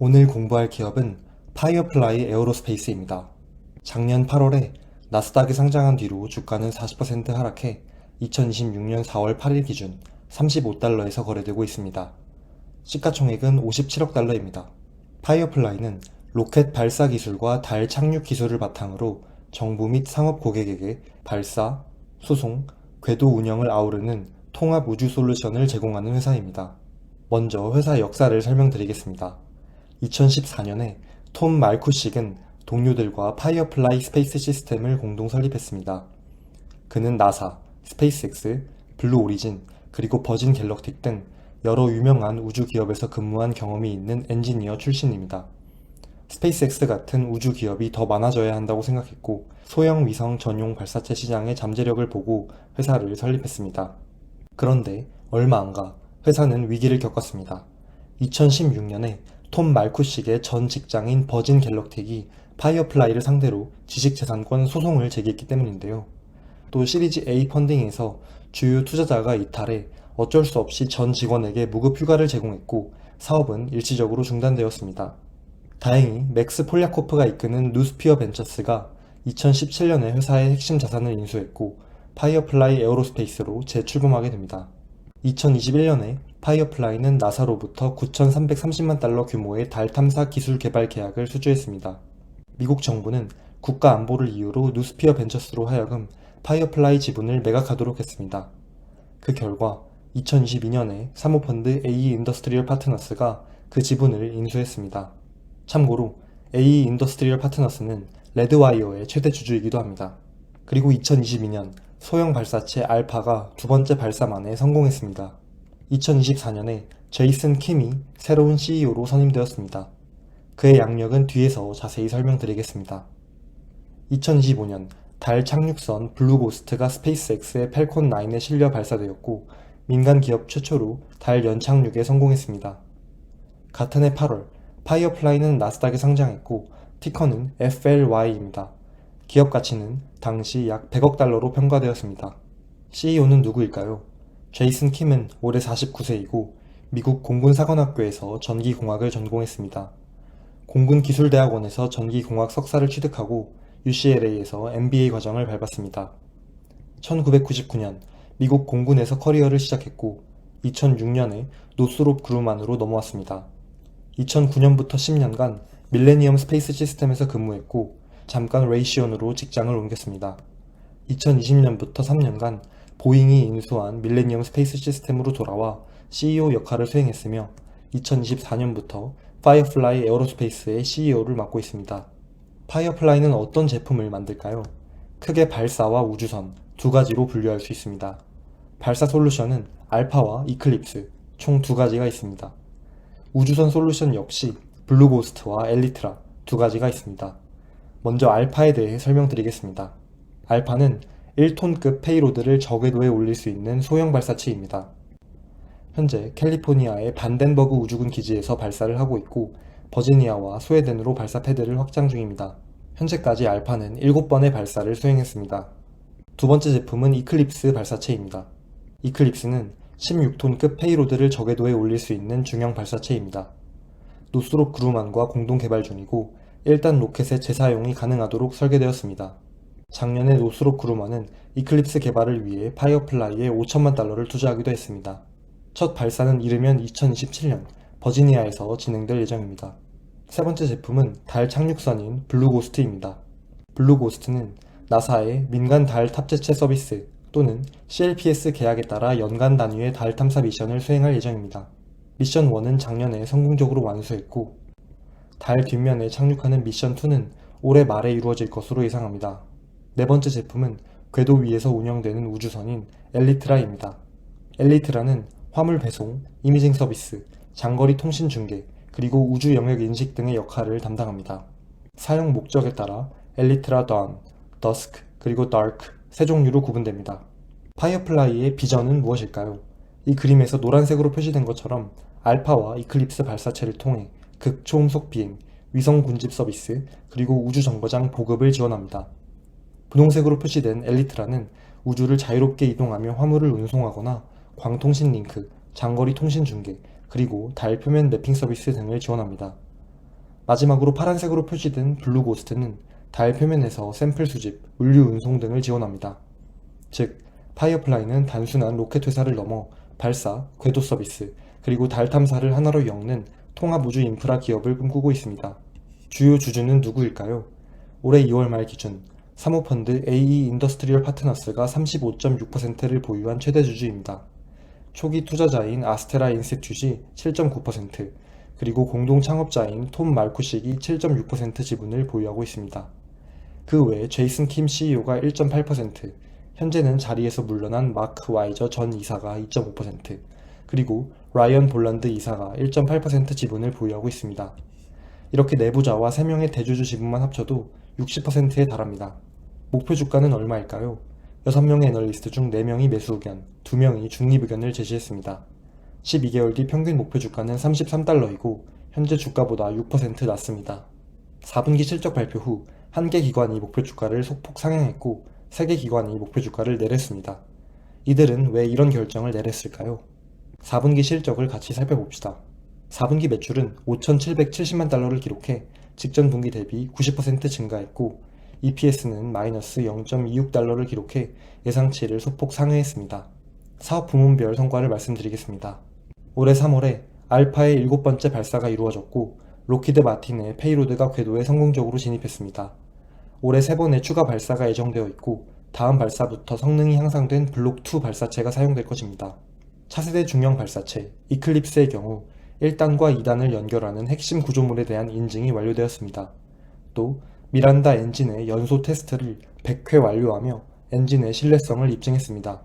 오늘 공부할 기업은 파이어플라이 에어로스페이스입니다. 작년 8월에 나스닥에 상장한 뒤로 주가는 40% 하락해 2026년 4월 8일 기준 35달러에서 거래되고 있습니다. 시가총액은 57억 달러입니다. 파이어플라이는 로켓 발사 기술과 달 착륙 기술을 바탕으로 정부 및 상업 고객에게 발사, 수송, 궤도 운영을 아우르는 통합 우주 솔루션을 제공하는 회사입니다. 먼저 회사 역사를 설명드리겠습니다. 2014년에 톰 말쿠식은 동료들과 파이어플라이 스페이스 시스템을 공동 설립했습니다. 그는 나사, 스페이스X, 블루 오리진, 그리고 버진 갤럭틱 등 여러 유명한 우주 기업에서 근무한 경험이 있는 엔지니어 출신입니다. 스페이스X 같은 우주 기업이 더 많아져야 한다고 생각했고 소형 위성 전용 발사체 시장의 잠재력을 보고 회사를 설립했습니다. 그런데 얼마 안 가 회사는 위기를 겪었습니다. 2016년에 톰 말쿠식의 전 직장인 버진 갤럭틱이 파이어플라이를 상대로 지식재산권 소송을 제기했기 때문인데요. 또 시리즈 A 펀딩에서 주요 투자자가 이탈해 어쩔 수 없이 전 직원에게 무급 휴가를 제공했고 사업은 일시적으로 중단되었습니다. 다행히 맥스 폴야코프가 이끄는 누스피어 벤처스가 2017년에 회사의 핵심 자산을 인수했고 파이어플라이 에어로스페이스로 재출범하게 됩니다. 2021년에 파이어플라이는 나사로부터 9,330만 달러 규모의 달 탐사 기술 개발 계약을 수주했습니다. 미국 정부는 국가 안보를 이유로 누스피어 벤처스로 하여금 파이어플라이 지분을 매각하도록 했습니다. 그 결과 2022년에 사모펀드 AE 인더스트리얼 파트너스가 그 지분을 인수했습니다. 참고로 AE 인더스트리얼 파트너스는 레드와이어의 최대 주주이기도 합니다. 그리고 2022년 소형 발사체 알파가 두 번째 발사만에 성공했습니다. 2024년에 제이슨 킴이 새로운 CEO로 선임되었습니다. 그의 양력은 뒤에서 자세히 설명드리겠습니다. 2025년 달 착륙선 블루고스트가 스페이스X의 팰콘 9에 실려 발사되었고 민간 기업 최초로 달 연착륙에 성공했습니다. 같은 해 8월 파이어플라이는 나스닥에 상장했고 티커는 FLY입니다. 기업 가치는 당시 약 100억 달러로 평가되었습니다. CEO는 누구일까요? 제이슨 킴은 올해 49세이고 미국 공군사관학교에서 전기공학을 전공했습니다. 공군기술대학원에서 전기공학 석사를 취득하고 UCLA에서 MBA 과정을 밟았습니다. 1999년 미국 공군에서 커리어를 시작했고 2006년에 노스롭 그루만으로 넘어왔습니다. 2009년부터 10년간 밀레니엄 스페이스 시스템에서 근무했고 잠깐 레이시온으로 직장을 옮겼습니다. 2020년부터 3년간 보잉이 인수한 밀레니엄 스페이스 시스템으로 돌아와 CEO 역할을 수행했으며 2024년부터 파이어플라이 에어로스페이스의 CEO를 맡고 있습니다. 파이어플라이는 어떤 제품을 만들까요? 크게 발사와 우주선 두 가지로 분류할 수 있습니다. 발사 솔루션은 알파와 이클립스 총 두 가지가 있습니다. 우주선 솔루션 역시 블루고스트와 엘리트라 두 가지가 있습니다. 먼저 알파에 대해 설명드리겠습니다. 알파는 1톤급 페이로드를 저궤도에 올릴 수 있는 소형 발사체입니다. 현재 캘리포니아의 반덴버그 우주군 기지에서 발사를 하고 있고 버지니아와 스웨덴으로 발사 패드를 확장 중입니다. 현재까지 알파는 7번의 발사를 수행했습니다. 두 번째 제품은 이클립스 발사체입니다. 이클립스는 16톤급 페이로드를 저궤도에 올릴 수 있는 중형 발사체입니다. 노스롭 그루만과 공동 개발 중이고 1단 로켓의 재사용이 가능하도록 설계되었습니다. 작년에 노스롭 그루만은 이클립스 개발을 위해 파이어플라이에 5천만 달러를 투자하기도 했습니다. 첫 발사는 이르면 2027년 버지니아에서 진행될 예정입니다. 세 번째 제품은 달 착륙선인 블루고스트입니다. 블루고스트는 나사의 민간 달 탑재체 서비스 또는 CLPS 계약에 따라 연간 단위의 달 탐사 미션을 수행할 예정입니다. 미션 1은 작년에 성공적으로 완수했고 달 뒷면에 착륙하는 미션 2는 올해 말에 이루어질 것으로 예상합니다. 네 번째 제품은 궤도 위에서 운영되는 우주선인 엘리트라입니다. 엘리트라는 화물 배송, 이미징 서비스, 장거리 통신 중계, 그리고 우주 영역 인식 등의 역할을 담당합니다. 사용 목적에 따라 엘리트라 dawn, dusk, 그리고 dark 세 종류로 구분됩니다. 파이어플라이의 비전은 무엇일까요? 이 그림에서 노란색으로 표시된 것처럼 알파와 이클립스 발사체를 통해 극초음속 비행, 위성 군집 서비스, 그리고 우주 정거장 보급을 지원합니다. 분홍색으로 표시된 엘리트라는 우주를 자유롭게 이동하며 화물을 운송하거나 광통신 링크, 장거리 통신 중계, 그리고 달 표면 매핑 서비스 등을 지원합니다. 마지막으로 파란색으로 표시된 블루고스트는 달 표면에서 샘플 수집, 물류 운송 등을 지원합니다. 즉, 파이어플라이는 단순한 로켓 회사를 넘어 발사, 궤도 서비스, 그리고 달 탐사를 하나로 엮는 통합 우주 인프라 기업을 꿈꾸고 있습니다. 주요 주주는 누구일까요? 올해 2월 말 기준 사모펀드 AE 인더스트리얼 파트너스가 35.6%를 보유한 최대 주주입니다. 초기 투자자인 아스테라 인스티튜시 7.9%, 그리고 공동 창업자인 톰 말쿠식이 7.6% 지분을 보유하고 있습니다. 그 외에 제이슨 킴 CEO가 1.8%, 현재는 자리에서 물러난 마크 와이저 전 이사가 2.5%, 그리고 라이언 볼란드 이사가 1.8% 지분을 보유하고 있습니다. 이렇게 내부자와 3명의 대주주 지분만 합쳐도 60%에 달합니다. 목표 주가는 얼마일까요? 6명의 애널리스트 중 4명이 매수 의견, 2명이 중립 의견을 제시했습니다. 12개월 뒤 평균 목표 주가는 33달러이고 현재 주가보다 6% 낮습니다. 4분기 실적 발표 후 1개 기관이 목표 주가를 소폭 상향했고 3개 기관이 목표 주가를 내렸습니다. 이들은 왜 이런 결정을 내렸을까요? 4분기 실적을 같이 살펴봅시다. 4분기 매출은 5,770만 달러를 기록해 직전 분기 대비 90% 증가했고 EPS는 마이너스 0.26달러를 기록해 예상치를 소폭 상회했습니다. 사업 부문별 성과를 말씀드리겠습니다. 올해 3월에 알파의 7번째 발사가 이루어졌고 록히드 마틴의 페이로드가 궤도에 성공적으로 진입했습니다. 올해 3번의 추가 발사가 예정되어 있고 다음 발사부터 성능이 향상된 블록 2 발사체가 사용될 것입니다. 차세대 중형 발사체 이클립스의 경우 1단과 2단을 연결하는 핵심 구조물에 대한 인증이 완료되었습니다. 또 미란다 엔진의 연소 테스트를 100회 완료하며 엔진의 신뢰성을 입증했습니다.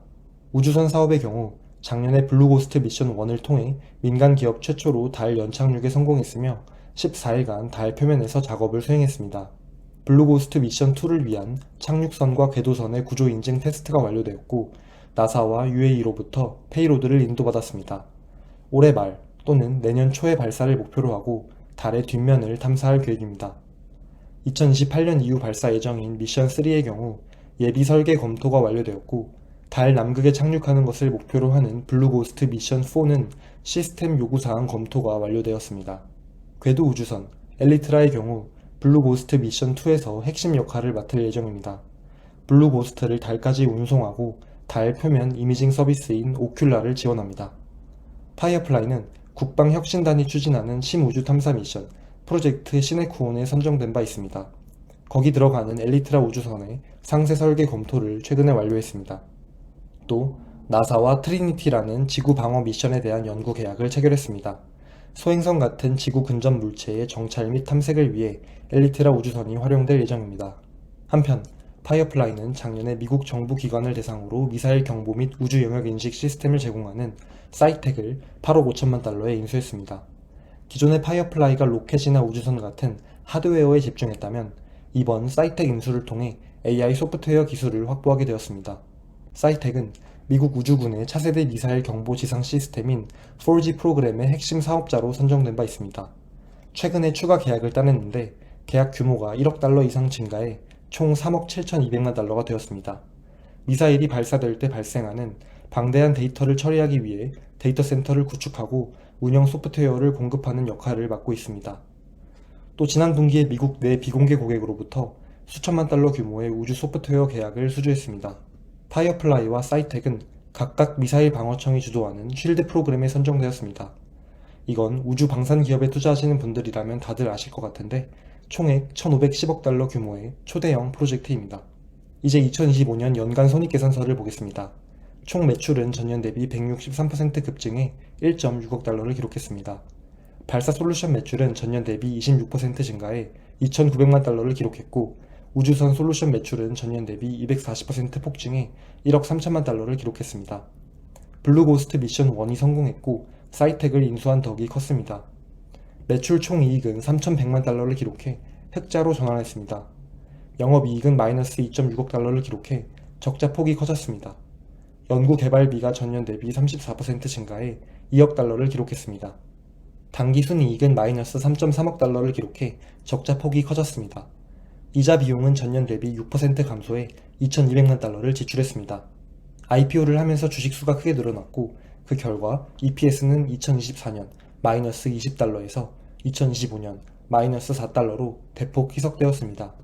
우주선 사업의 경우 작년에 블루고스트 미션 1을 통해 민간 기업 최초로 달 연착륙에 성공했으며 14일간 달 표면에서 작업을 수행했습니다. 블루고스트 미션 2를 위한 착륙선과 궤도선의 구조 인증 테스트가 완료되었고 나사와 UAE로부터 페이로드를 인도받았습니다. 올해 말 또는 내년 초에 발사를 목표로 하고 달의 뒷면을 탐사할 계획입니다. 2028년 이후 발사 예정인 미션 3의 경우 예비 설계 검토가 완료되었고 달 남극에 착륙하는 것을 목표로 하는 블루고스트 미션 4는 시스템 요구사항 검토가 완료되었습니다. 궤도 우주선 엘리트라의 경우 블루고스트 미션 2에서 핵심 역할을 맡을 예정입니다. 블루고스트를 달까지 운송하고 달 표면 이미징 서비스인 오큘라를 지원합니다. 파이어플라이는 국방혁신단이 추진하는 심우주 탐사 미션 프로젝트 시네쿠온에 선정된 바 있습니다. 거기 들어가는 엘리트라 우주선의 상세 설계 검토를 최근에 완료했습니다. 또 나사와 트리니티라는 지구 방어 미션에 대한 연구 계약을 체결했습니다. 소행성 같은 지구 근접 물체의 정찰 및 탐색을 위해 엘리트라 우주선이 활용될 예정입니다. 한편 파이어플라이는 작년에 미국 정부 기관을 대상으로 미사일 경보 및 우주 영역 인식 시스템을 제공하는 사이텍을 8억 5천만 달러에 인수했습니다. 기존의 파이어플라이가 로켓이나 우주선 같은 하드웨어에 집중했다면 이번 사이텍 인수를 통해 AI 소프트웨어 기술을 확보하게 되었습니다. 사이텍은 미국 우주군의 차세대 미사일 경보 지상 시스템인 4G 프로그램의 핵심 사업자로 선정된 바 있습니다. 최근에 추가 계약을 따냈는데 계약 규모가 1억 달러 이상 증가해 총 3억 7,200만 달러가 되었습니다. 미사일이 발사될 때 발생하는 방대한 데이터를 처리하기 위해 데이터 센터를 구축하고 운영 소프트웨어를 공급하는 역할을 맡고 있습니다. 또 지난 분기에 미국 내 비공개 고객으로부터 수천만 달러 규모의 우주 소프트웨어 계약을 수주했습니다. 파이어플라이와 사이텍은 각각 미사일 방어청이 주도하는 쉴드 프로그램에 선정되었습니다. 이건 우주 방산 기업에 투자하시는 분들이라면 다들 아실 것 같은데 총액 1,510억 달러 규모의 초대형 프로젝트입니다. 이제 2025년 연간 손익계산서를 보겠습니다. 총 매출은 전년 대비 163% 급증해 1.6억 달러를 기록했습니다. 발사 솔루션 매출은 전년 대비 26% 증가해 2,900만 달러를 기록했고 우주선 솔루션 매출은 전년 대비 240% 폭증해 1억 3천만 달러를 기록했습니다. 블루고스트 미션 1이 성공했고 사이텍을 인수한 덕이 컸습니다. 매출 총이익은 3,100만 달러를 기록해 흑자로 전환했습니다. 영업이익은 마이너스 2.6억 달러를 기록해 적자 폭이 커졌습니다. 연구개발비가 전년 대비 34% 증가해 2억 달러를 기록했습니다. 당기순이익은 마이너스 3.3억 달러를 기록해 적자 폭이 커졌습니다. 이자 비용은 전년 대비 6% 감소해 2,200만 달러를 지출했습니다. IPO를 하면서 주식수가 크게 늘어났고 그 결과 EPS는 2024년 마이너스 20달러에서 2025년 마이너스 4달러로 대폭 희석되었습니다.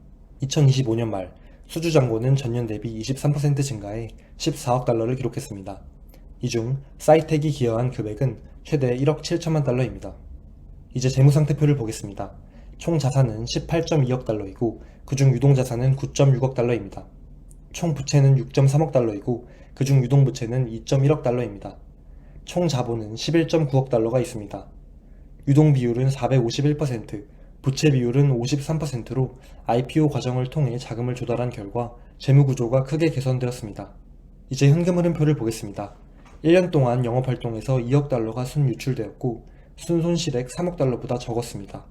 2025년 말 수주잔고는 전년 대비 23% 증가해 14억 달러를 기록했습니다. 이 중 사이텍이 기여한 금액은 최대 1억 7천만 달러입니다. 이제 재무상태표를 보겠습니다. 총 자산은 18.2억 달러이고 그중 유동자산은 9.6억 달러입니다. 총 부채는 6.3억 달러이고 그중 유동부채는 2.1억 달러입니다. 총 자본은 11.9억 달러가 있습니다. 유동 비율은 451%, 부채 비율은 53%로 IPO 과정을 통해 자금을 조달한 결과 재무구조가 크게 개선되었습니다. 이제 현금 흐름표를 보겠습니다. 1년 동안 영업활동에서 2억 달러가 순유출되었고 순손실액 3억 달러보다 적었습니다.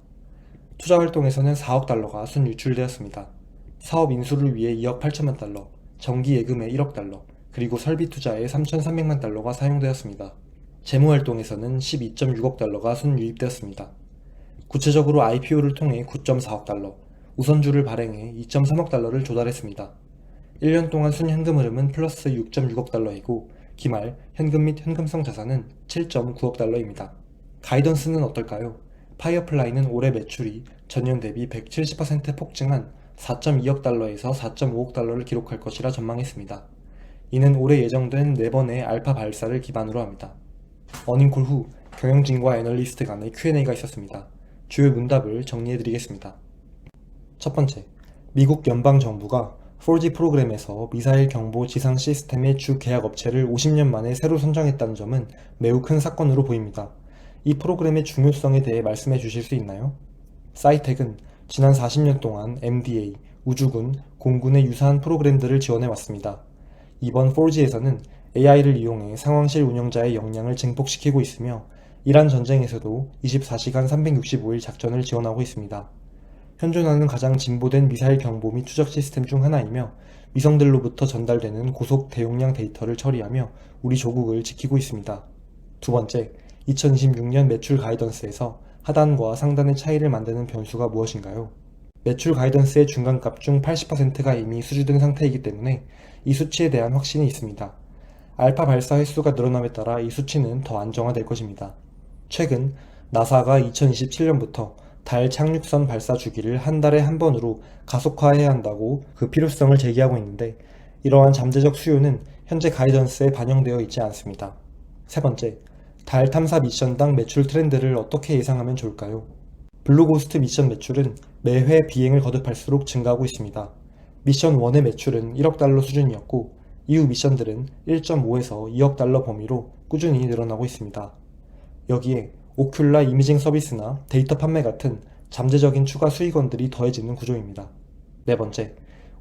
투자활동에서는 4억 달러가 순유출되었습니다. 사업 인수를 위해 2억 8천만 달러, 정기예금에 1억 달러, 그리고 설비투자에 3,300만 달러가 사용되었습니다. 재무활동에서는 12.6억 달러가 순유입되었습니다. 구체적으로 IPO를 통해 9.4억 달러, 우선주를 발행해 2.3억 달러를 조달했습니다. 1년 동안 순현금 흐름은 플러스 6.6억 달러이고 기말 현금 및 현금성 자산은 7.9억 달러입니다. 가이던스는 어떨까요? 파이어플라이는 올해 매출이 전년 대비 170% 폭증한 4.2억 달러에서 4.5억 달러를 기록할 것이라 전망했습니다. 이는 올해 예정된 4번의 알파 발사를 기반으로 합니다. 어닝콜 후 경영진과 애널리스트 간의 Q&A가 있었습니다. 주요 문답을 정리해드리겠습니다. 첫 번째, 미국 연방정부가 4G 프로그램에서 미사일 경보 지상 시스템의 주 계약 업체를 50년 만에 새로 선정했다는 점은 매우 큰 사건으로 보입니다. 이 프로그램의 중요성에 대해 말씀해 주실 수 있나요? 사이텍은 지난 40년 동안 MDA, 우주군, 공군의 유사한 프로그램들을 지원해 왔습니다. 이번 4G에서는 AI를 이용해 상황실 운영자의 역량을 증폭시키고 있으며 이란 전쟁에서도 24시간 365일 작전을 지원하고 있습니다. 현존하는 가장 진보된 미사일 경보 및 추적 시스템 중 하나이며 위성들로부터 전달되는 고속 대용량 데이터를 처리하며 우리 조국을 지키고 있습니다. 두 번째, 2026년 매출 가이던스에서 하단과 상단의 차이를 만드는 변수가 무엇인가요? 매출 가이던스의 중간값 중 80%가 이미 수주된 상태이기 때문에 이 수치에 대한 확신이 있습니다. 알파 발사 횟수가 늘어남에 따라 이 수치는 더 안정화될 것입니다. 최근 나사가 2027년부터 달 착륙선 발사 주기를 한 달에 한 번으로 가속화해야 한다고 그 필요성을 제기하고 있는데 이러한 잠재적 수요는 현재 가이던스에 반영되어 있지 않습니다. 세 번째, 달 탐사 미션당 매출 트렌드를 어떻게 예상하면 좋을까요? 블루고스트 미션 매출은 매회 비행을 거듭할수록 증가하고 있습니다. 미션 1의 매출은 1억 달러 수준이었고 이후 미션들은 1.5에서 2억 달러 범위로 꾸준히 늘어나고 있습니다. 여기에 오큘라 이미징 서비스나 데이터 판매 같은 잠재적인 추가 수익원들이 더해지는 구조입니다. 네 번째,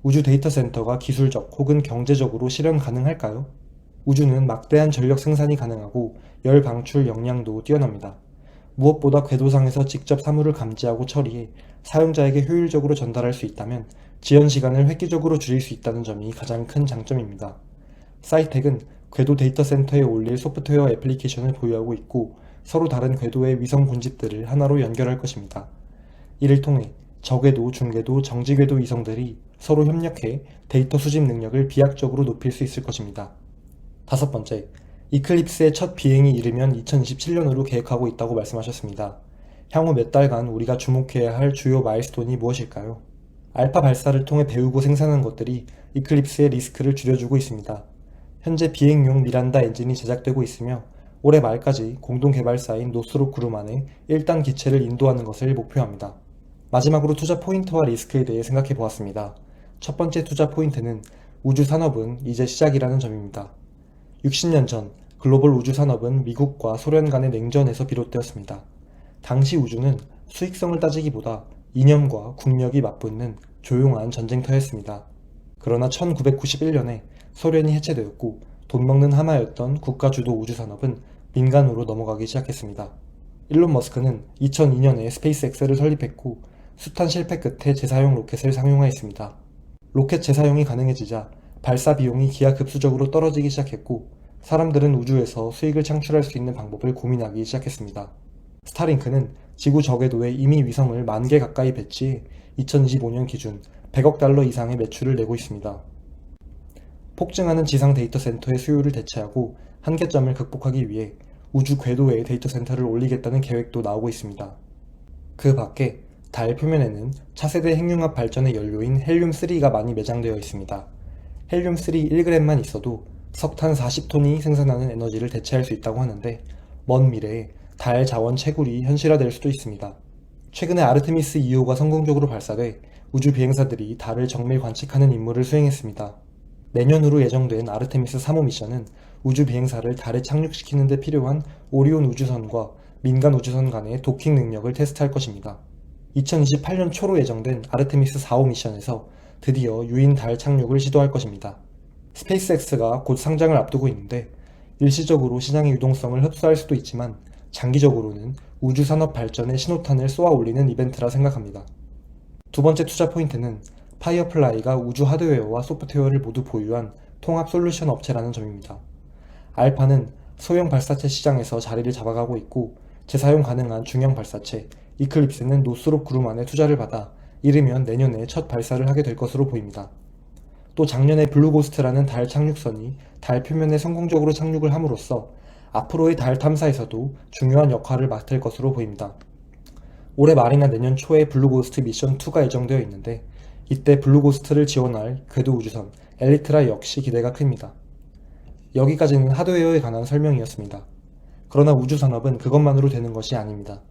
우주 데이터 센터가 기술적 혹은 경제적으로 실현 가능할까요? 우주는 막대한 전력 생산이 가능하고 열 방출 역량도 뛰어납니다. 무엇보다 궤도상에서 직접 사물을 감지하고 처리해 사용자에게 효율적으로 전달할 수 있다면 지연 시간을 획기적으로 줄일 수 있다는 점이 가장 큰 장점입니다. 사이텍은 궤도 데이터 센터에 올릴 소프트웨어 애플리케이션을 보유하고 있고 서로 다른 궤도의 위성 군집들을 하나로 연결할 것입니다. 이를 통해 저궤도, 중궤도, 정지궤도 위성들이 서로 협력해 데이터 수집 능력을 비약적으로 높일 수 있을 것입니다. 다섯 번째, 이클립스의 첫 비행이 이르면 2027년으로 계획하고 있다고 말씀하셨습니다. 향후 몇 달간 우리가 주목해야 할 주요 마일스톤이 무엇일까요? 알파 발사를 통해 배우고 생산한 것들이 이클립스의 리스크를 줄여주고 있습니다. 현재 비행용 미란다 엔진이 제작되고 있으며 올해 말까지 공동 개발사인 노스롭 그룹 안에 1단 기체를 인도하는 것을 목표합니다. 마지막으로 투자 포인트와 리스크에 대해 생각해 보았습니다. 첫 번째 투자 포인트는 우주 산업은 이제 시작이라는 점입니다. 60년 전 글로벌 우주 산업은 미국과 소련 간의 냉전에서 비롯되었습니다. 당시 우주는 수익성을 따지기보다 이념과 국력이 맞붙는 조용한 전쟁터였습니다. 그러나 1991년에 소련이 해체되었고 돈 먹는 하마였던 국가 주도 우주 산업은 민간으로 넘어가기 시작했습니다. 일론 머스크는 2002년에 스페이스X를 설립했고 숱한 실패 끝에 재사용 로켓을 상용화했습니다. 로켓 재사용이 가능해지자 발사 비용이 기하급수적으로 떨어지기 시작했고 사람들은 우주에서 수익을 창출할 수 있는 방법을 고민하기 시작했습니다. 스타링크는 지구 저궤도에 이미 위성을 10,000개 가까이 배치해 2025년 기준 100억 달러 이상의 매출을 내고 있습니다. 폭증하는 지상 데이터 센터의 수요를 대체하고 한계점을 극복하기 위해 우주 궤도에 데이터 센터를 올리겠다는 계획도 나오고 있습니다. 그 밖에 달 표면에는 차세대 핵융합 발전의 연료인 헬륨3가 많이 매장되어 있습니다. 헬륨3 1g만 있어도 석탄 40톤이 생산하는 에너지를 대체할 수 있다고 하는데 먼 미래에 달 자원 채굴이 현실화될 수도 있습니다. 최근에 아르테미스 2호가 성공적으로 발사돼 우주 비행사들이 달을 정밀 관측하는 임무를 수행했습니다. 내년으로 예정된 아르테미스 3호 미션은 우주 비행사를 달에 착륙시키는 데 필요한 오리온 우주선과 민간 우주선 간의 도킹 능력을 테스트할 것입니다. 2028년 초로 예정된 아르테미스 4호 미션에서 드디어 유인 달 착륙을 시도할 것입니다. 스페이스X가 곧 상장을 앞두고 있는데 일시적으로 시장의 유동성을 흡수할 수도 있지만 장기적으로는 우주 산업 발전에 신호탄을 쏘아 올리는 이벤트라 생각합니다. 두 번째 투자 포인트는 파이어플라이가 우주 하드웨어와 소프트웨어를 모두 보유한 통합 솔루션 업체라는 점입니다. 알파는 소형 발사체 시장에서 자리를 잡아가고 있고 재사용 가능한 중형 발사체 이클립스는 노스롭 그루만의 투자를 받아 이르면 내년에 첫 발사를 하게 될 것으로 보입니다. 또 작년에 블루고스트라는 달 착륙선이 달 표면에 성공적으로 착륙을 함으로써 앞으로의 달 탐사에서도 중요한 역할을 맡을 것으로 보입니다. 올해 말이나 내년 초에 블루고스트 미션 2가 예정되어 있는데 이때 블루고스트를 지원할 궤도 우주선 엘리트라 역시 기대가 큽니다. 여기까지는 하드웨어에 관한 설명이었습니다. 그러나 우주 산업은 그것만으로 되는 것이 아닙니다.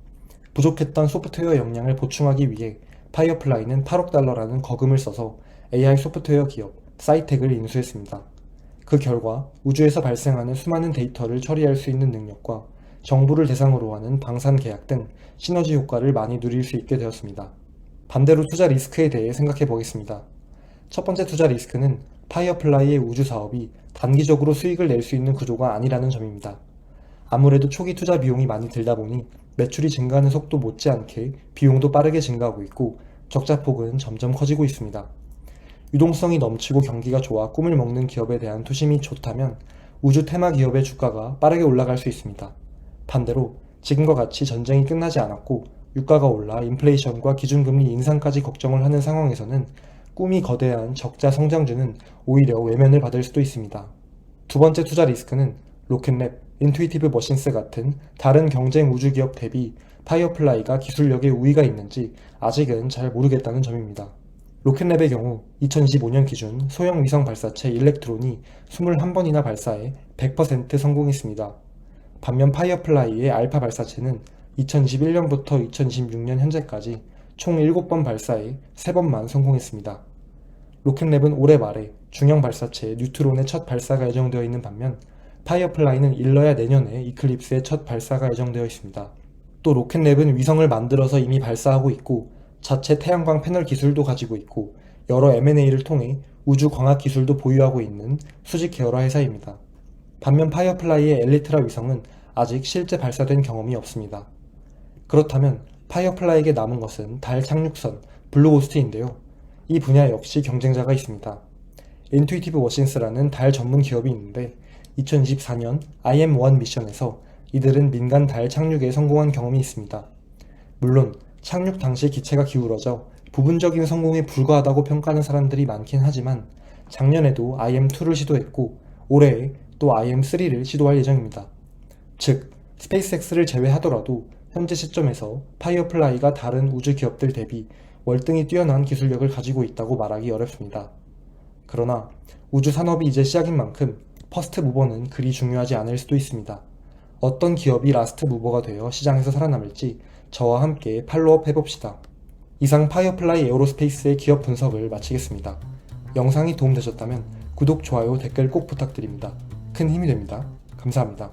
부족했던 소프트웨어 역량을 보충하기 위해 파이어플라이는 8억 달러라는 거금을 써서 AI 소프트웨어 기업 사이텍을 인수했습니다. 그 결과 우주에서 발생하는 수많은 데이터를 처리할 수 있는 능력과 정부를 대상으로 하는 방산 계약 등 시너지 효과를 많이 누릴 수 있게 되었습니다. 반대로 투자 리스크에 대해 생각해 보겠습니다. 첫 번째 투자 리스크는 파이어플라이의 우주 사업이 단기적으로 수익을 낼 수 있는 구조가 아니라는 점입니다. 아무래도 초기 투자 비용이 많이 들다 보니 매출이 증가하는 속도 못지않게 비용도 빠르게 증가하고 있고 적자폭은 점점 커지고 있습니다. 유동성이 넘치고 경기가 좋아 꿈을 먹는 기업에 대한 투심이 좋다면 우주 테마 기업의 주가가 빠르게 올라갈 수 있습니다. 반대로 지금과 같이 전쟁이 끝나지 않았고 유가가 올라 인플레이션과 기준금리 인상까지 걱정을 하는 상황에서는 꿈이 거대한 적자 성장주는 오히려 외면을 받을 수도 있습니다. 두 번째 투자 리스크는 로켓랩, 인투이티브 머신스 같은 다른 경쟁 우주 기업 대비 파이어플라이가 기술력에 우위가 있는지 아직은 잘 모르겠다는 점입니다. 로켓랩의 경우 2025년 기준 소형 위성 발사체 일렉트론이 21번이나 발사해 100% 성공했습니다. 반면 파이어플라이의 알파 발사체는 2021년부터 2026년 현재까지 총 7번 발사해 3번만 성공했습니다. 로켓랩은 올해 말에 중형 발사체 뉴트론의 첫 발사가 예정되어 있는 반면 파이어플라이는 일러야 내년에 이클립스의 첫 발사가 예정되어 있습니다. 또 로켓랩은 위성을 만들어서 이미 발사하고 있고 자체 태양광 패널 기술도 가지고 있고 여러 M&A를 통해 우주 광학 기술도 보유하고 있는 수직 계열화 회사입니다. 반면 파이어플라이의 엘리트라 위성은 아직 실제 발사된 경험이 없습니다. 그렇다면 파이어플라이에게 남은 것은 달 착륙선 블루고스트인데요. 이 분야 역시 경쟁자가 있습니다. 인투이티브 머신스라는 달 전문 기업이 있는데 2024년 IM-1 미션에서 이들은 민간 달 착륙에 성공한 경험이 있습니다. 물론 착륙 당시 기체가 기울어져 부분적인 성공에 불과하다고 평가하는 사람들이 많긴 하지만 작년에도 IM-2를 시도했고 올해에 또 IM-3를 시도할 예정입니다. 즉, 스페이스X를 제외하더라도 현재 시점에서 파이어플라이가 다른 우주 기업들 대비 월등히 뛰어난 기술력을 가지고 있다고 말하기 어렵습니다. 그러나 우주 산업이 이제 시작인 만큼 퍼스트 무버는 그리 중요하지 않을 수도 있습니다. 어떤 기업이 라스트 무버가 되어 시장에서 살아남을지 저와 함께 팔로업 해봅시다. 이상 파이어플라이 에어로스페이스의 기업 분석을 마치겠습니다. 영상이 도움되셨다면 구독, 좋아요, 댓글 꼭 부탁드립니다. 큰 힘이 됩니다. 감사합니다.